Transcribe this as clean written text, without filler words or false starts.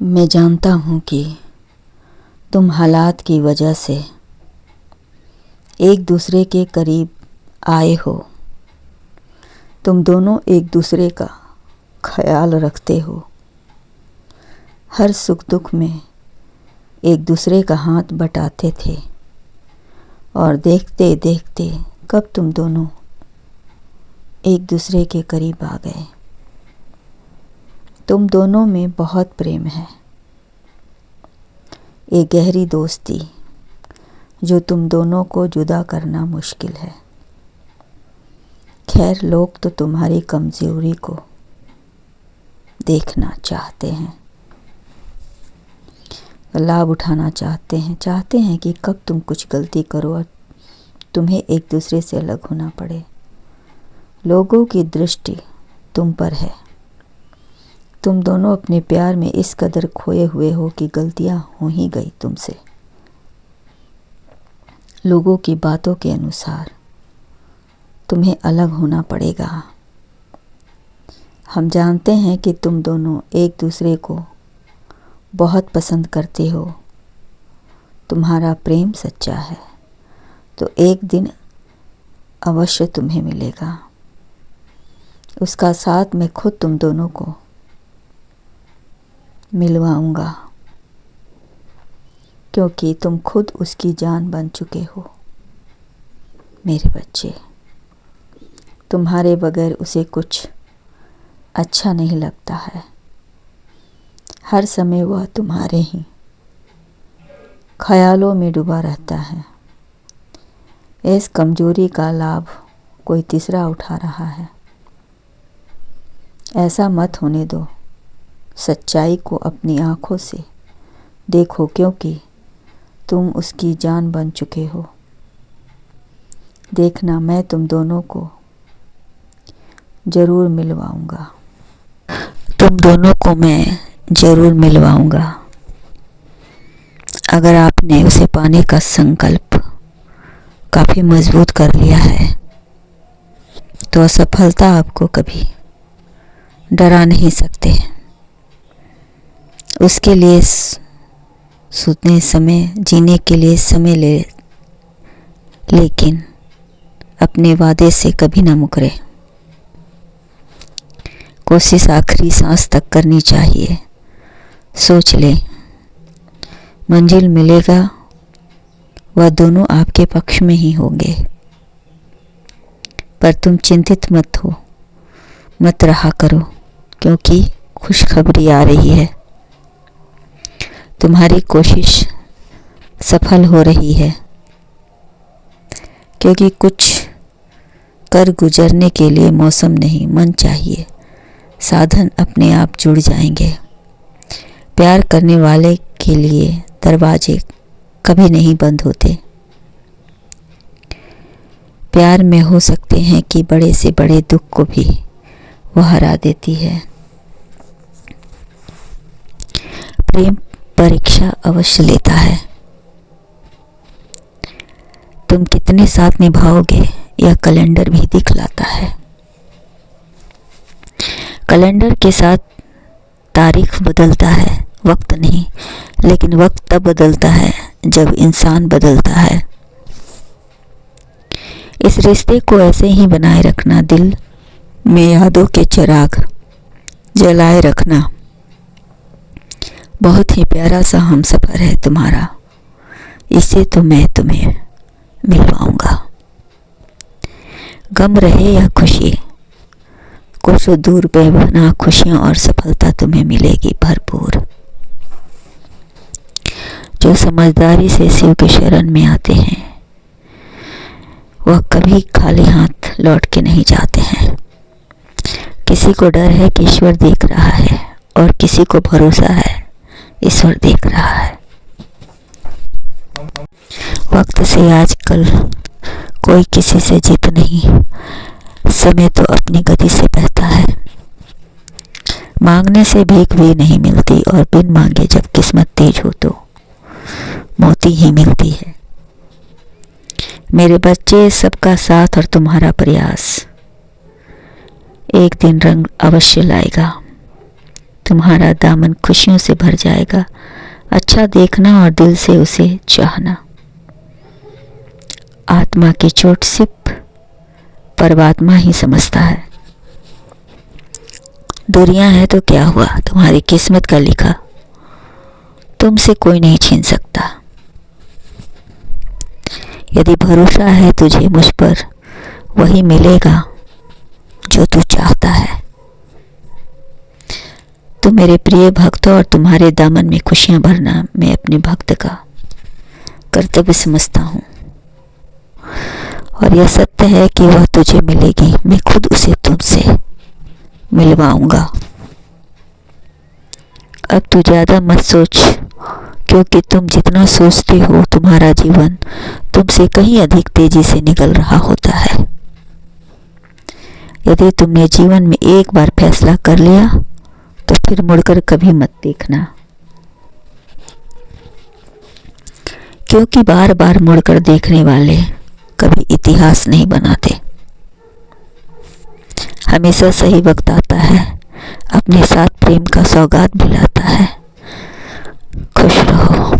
मैं जानता हूँ कि तुम हालात की वजह से एक दूसरे के करीब आए हो। तुम दोनों एक दूसरे का ख्याल रखते हो। हर सुख दुख में एक दूसरे का हाथ बटाते थे और देखते देखते कब तुम दोनों एक दूसरे के करीब आ गए। तुम दोनों में बहुत प्रेम है, एक गहरी दोस्ती जो तुम दोनों को जुदा करना मुश्किल है। खैर, लोग तो तुम्हारी कमज़ोरी को देखना चाहते हैं, लाभ उठाना चाहते हैं कि कब तुम कुछ गलती करो और तुम्हें एक दूसरे से अलग होना पड़े। लोगों की दृष्टि तुम पर है। तुम दोनों अपने प्यार में इस कदर खोए हुए हो कि गलतियां हो ही गई तुमसे। लोगों की बातों के अनुसार तुम्हें अलग होना पड़ेगा। हम जानते हैं कि तुम दोनों एक दूसरे को बहुत पसंद करते हो। तुम्हारा प्रेम सच्चा है, तो एक दिन अवश्य तुम्हें मिलेगा। उसका साथ मैं खुद तुम दोनों को मिलवाऊंगा, क्योंकि तुम खुद उसकी जान बन चुके हो। मेरे बच्चे, तुम्हारे बगैर उसे कुछ अच्छा नहीं लगता है। हर समय वह तुम्हारे ही ख्यालों में डूबा रहता है। इस कमजोरी का लाभ कोई तीसरा उठा रहा है। ऐसा मत होने दो। सच्चाई को अपनी आँखों से देखो, क्योंकि तुम उसकी जान बन चुके हो। देखना, मैं तुम दोनों को ज़रूर मिलवाऊंगा। तुम दोनों को मैं ज़रूर मिलवाऊंगा। अगर आपने उसे पाने का संकल्प काफ़ी मजबूत कर लिया है, तो असफलता आपको कभी डरा नहीं सकते। उसके लिए सोचने समय, जीने के लिए समय ले, लेकिन अपने वादे से कभी ना मुकरे। कोशिश आखिरी सांस तक करनी चाहिए। सोच ले, मंजिल मिलेगा, वह दोनों आपके पक्ष में ही होंगे। पर तुम चिंतित मत रहा करो, क्योंकि खुशखबरी आ रही है। तुम्हारी कोशिश सफल हो रही है, क्योंकि कुछ कर गुजरने के लिए मौसम नहीं, मन चाहिए। साधन अपने आप जुड़ जाएंगे। प्यार करने वाले के लिए दरवाजे कभी नहीं बंद होते। प्यार में हो सकते हैं कि बड़े से बड़े दुख को भी वह हरा देती है। प्रेम परीक्षा अवश्य लेता है। तुम कितने साथ निभाओगे, यह कैलेंडर भी दिखलाता है। कैलेंडर के साथ तारीख बदलता है, वक्त नहीं। लेकिन वक्त तब बदलता है जब इंसान बदलता है। इस रिश्ते को ऐसे ही बनाए रखना। दिल में यादों के चिराग जलाए रखना। बहुत ही प्यारा सा हमसफर है तुम्हारा। इसे तो मैं तुम्हें मिलवाऊंगा। गम रहे या खुशी, कुछ दूर बेपनाह खुशियां और सफलता तुम्हें मिलेगी भरपूर। जो समझदारी से शिव के शरण में आते हैं, वह कभी खाली हाथ लौट के नहीं जाते हैं। किसी को डर है कि ईश्वर देख रहा है, और किसी को भरोसा है ईश्वर देख रहा है। वक्त से आजकल कोई किसी से जीत नहीं। समय तो अपनी गति से बहता है। मांगने से भीख भी नहीं मिलती, और बिन मांगे जब किस्मत तेज हो तो मोती ही मिलती है। मेरे बच्चे, सबका साथ और तुम्हारा प्रयास एक दिन रंग अवश्य लाएगा। तुम्हारा दामन खुशियों से भर जाएगा। अच्छा देखना और दिल से उसे चाहना। आत्मा की चोट सिर्फ परमात्मा ही समझता है। दूरियां हैं तो क्या हुआ, तुम्हारी किस्मत का लिखा तुमसे कोई नहीं छीन सकता। यदि भरोसा है तुझे मुझ पर, वही मिलेगा जो तू चाहता है। तो मेरे प्रिय भक्त, और तुम्हारे दामन में खुशियां भरना मैं अपने भक्त का कर्तव्य समझता हूँ। और यह सत्य है कि वह तुझे मिलेगी, मैं खुद उसे तुमसे मिलवाऊंगा। अब तू ज़्यादा मत सोच, क्योंकि तुम जितना सोचते हो तुम्हारा जीवन तुमसे कहीं अधिक तेजी से निकल रहा होता है। यदि तुमने जीवन में एक बार फैसला कर लिया तो फिर मुड़कर कभी मत देखना, क्योंकि बार बार मुड़कर देखने वाले कभी इतिहास नहीं बनाते। हमेशा सही वक्त आता है, अपने साथ प्रेम का सौगात भी लाता है। खुश रहो।